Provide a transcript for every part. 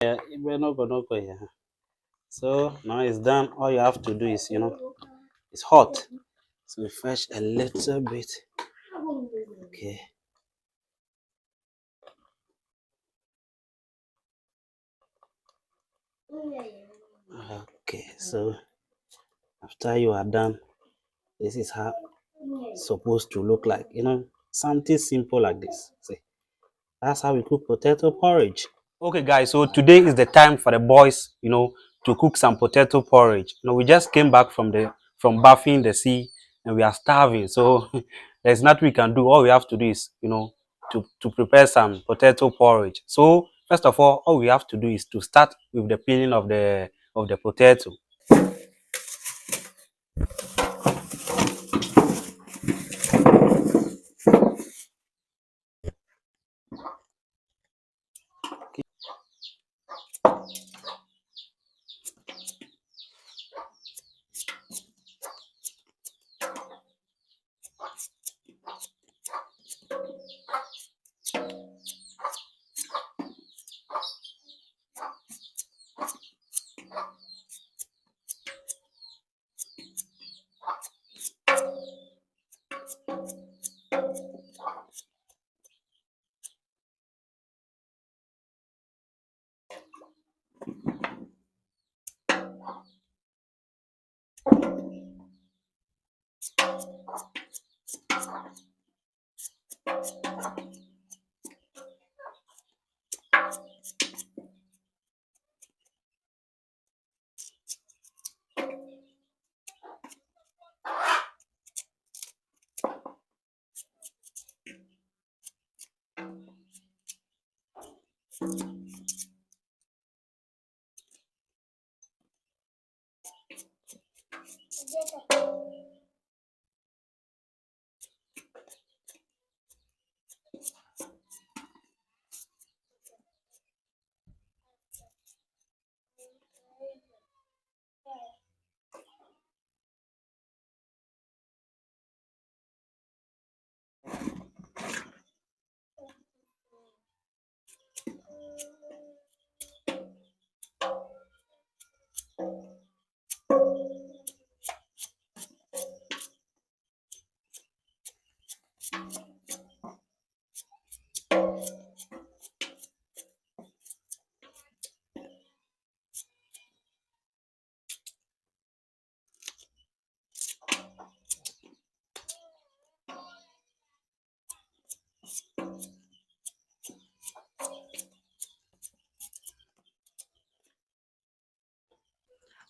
Yeah, yeah. So now it's done. All you have to do is, it's hot. So we fetch a little bit. Okay. Okay. So after you are done, this is how it's supposed to look like. Something simple like this. See, that's how we cook potato porridge. Okay, guys. So today is the time for the boys, to cook some potato porridge. We just came back from bathing the sea, and we are starving. So there's nothing we can do. All we have to do is, to prepare some potato porridge. So first of all we have to do is to start with the peeling of the potato.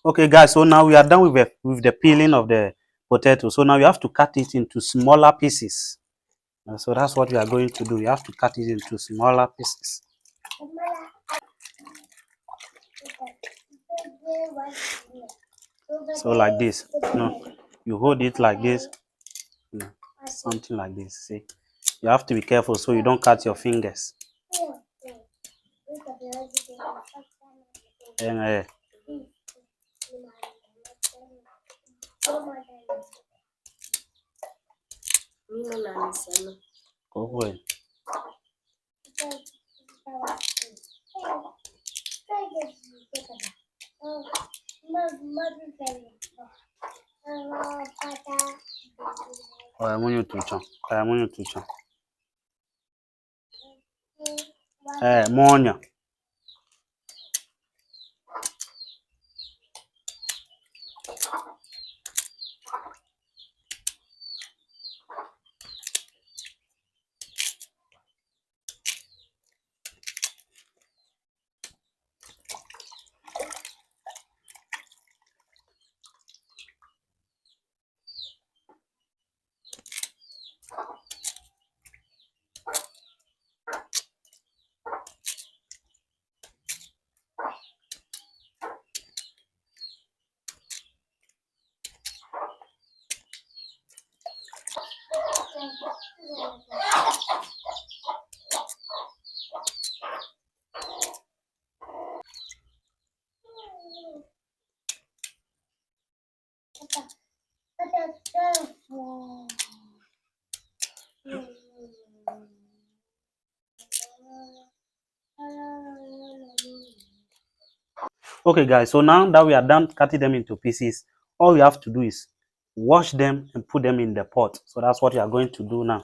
Okay, guys, so now we are done with the peeling of the potato. So now you have to cut it into smaller pieces. So that's what we are going to do. You have to cut it into smaller pieces. So like this, you hold it like this, something like this. See, you have to be careful so you don't cut your fingers. And, oh, I'm to Monya. Okay, guys, so now that we are done cutting them into pieces, all we have to do is wash them and put them in the pot. So that's what you are going to do now.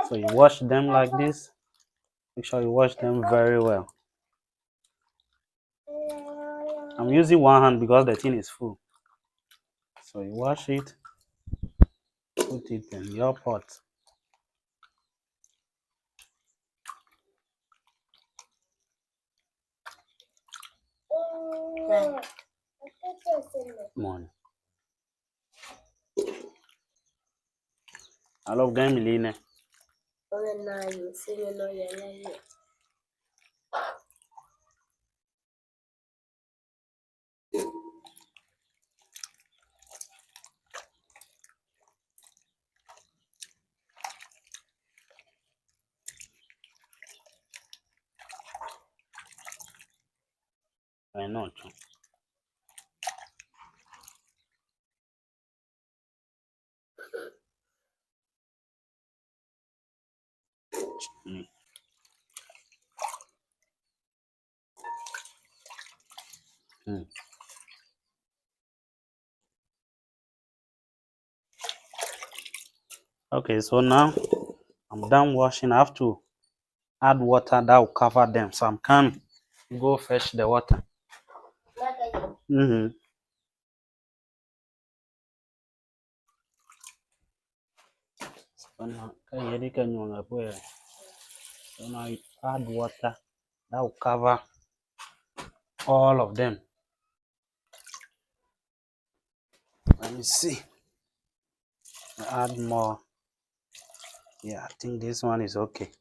So you wash them like this. Make sure you wash them very well. I'm using one hand because the thing is full. So you wash it, put it in your pot. Morning. I love game, Line. I know. Mm. Mm. Okay, so now I'm done washing. I have to add water that will cover them. So I'm coming. Go fetch the water. So now, you add water that will cover all of them. Let me see. Add more. Yeah, I think this one is okay.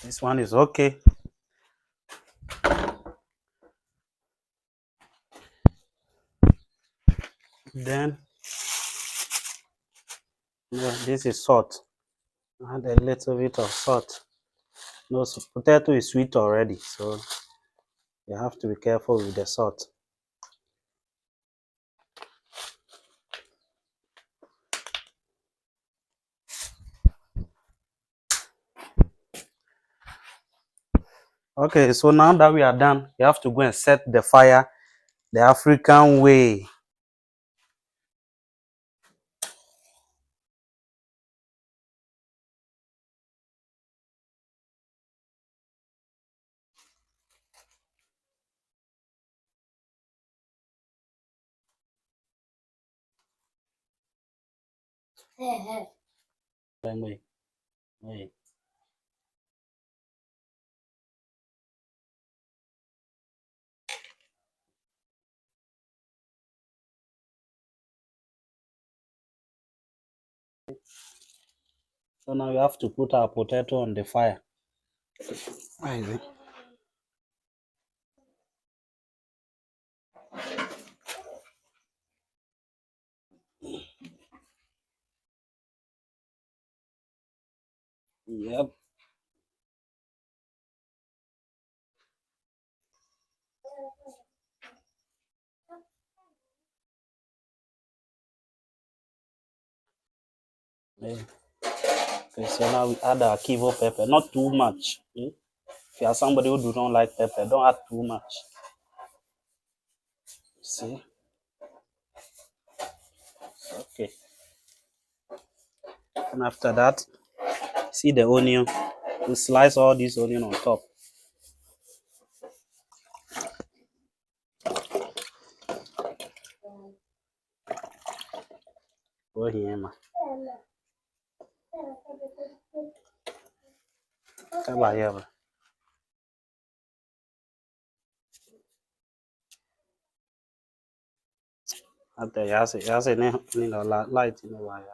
This one is okay. Then, yeah, this is salt. Add a little bit of salt. No, so potato is sweet already, so you have to be careful with the salt. Okay, so now that we are done, you have to go and set the fire the African way. Way. Way. So now you have to put our potato on the fire. Where is it? Yep. Yeah. Okay, so now we add our kivo pepper, not too much. If you are somebody who do not like pepper, don't add too much. See? Okay. And after that, see the onion. We slice all this onion on top. Go here, ma. Come here, ma. After you say, light in the wire.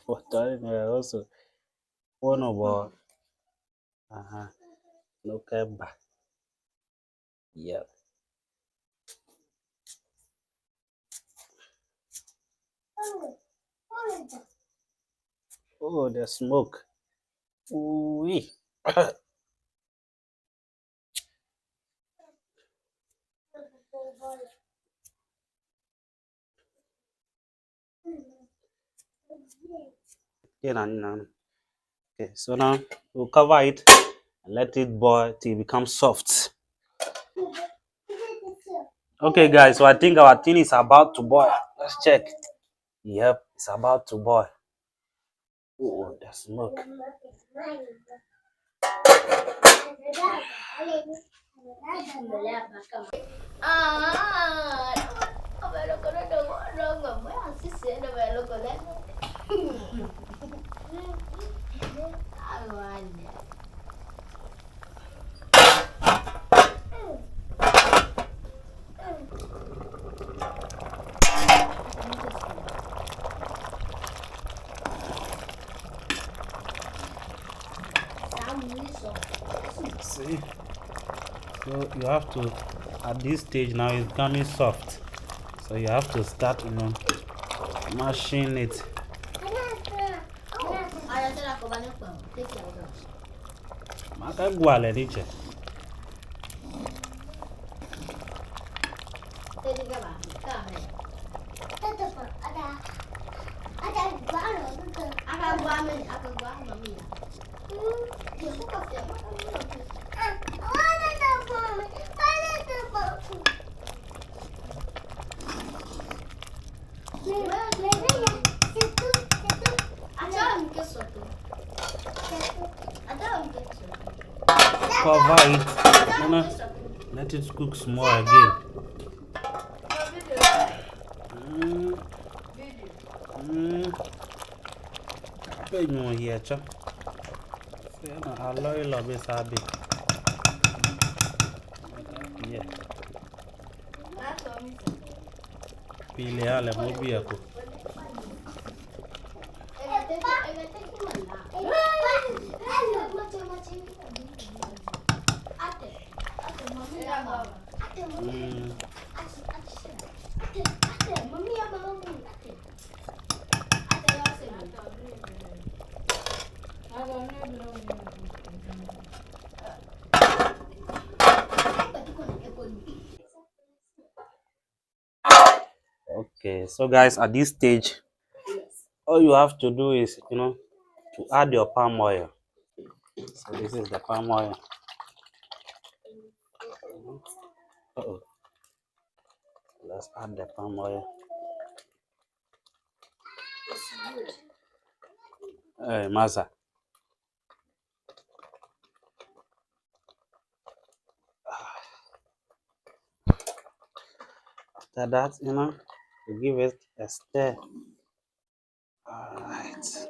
What also one of our local bar. Yeah. Oh, the smoke. Ooh. Okay, okay, so now we'll cover it and let it boil till it becomes soft. Okay, guys, so I think our thing is about to boil. Let's check. Yep, it's about to boil. Oh, the smoke. Ah, bello con il lavoro, ma si sente bello con lei. Ah, guarda. See, so you have to, at this stage now, it's becoming soft. So you have to start, mashing it. Maka gwale niche. Cover it. Let it cook small again. Mm, mm. Pay you here, cha. Say no, alloy love is a bit. Yeah. Pile ale mobi ako. Mm. Okay, so guys, at this stage, all you have to do is, to add your palm oil. So this is the palm oil. Uh-oh. Let's add the palm oil. Hey, Masa. After that, you give it a stir. Alright.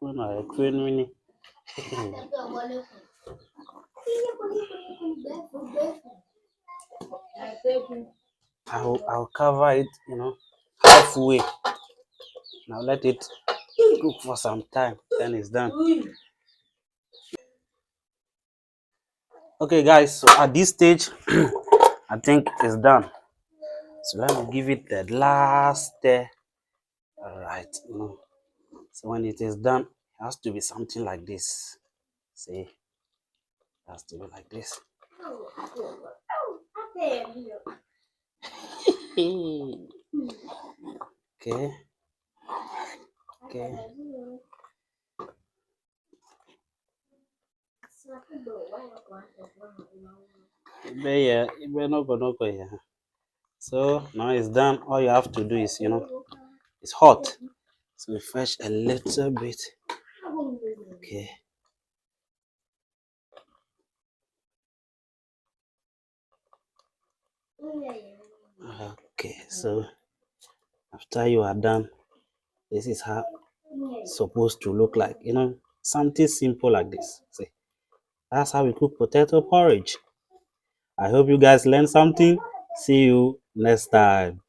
A queen mini. I'll cover it, halfway. Now let it cook for some time. Then it's done. Okay, guys. So at this stage, I think it's done. So let me give it the last stir. Alright. So when it is done, it has to be something like this. See, it has to be like this. Okay. Okay. Yeah. So now it's done. All you have to do is, it's hot. So we fetch a little bit. Okay. Okay. So after you are done, this is how it's supposed to look like. Something simple like this. See, that's how we cook potato porridge. I hope you guys learned something. See you next time.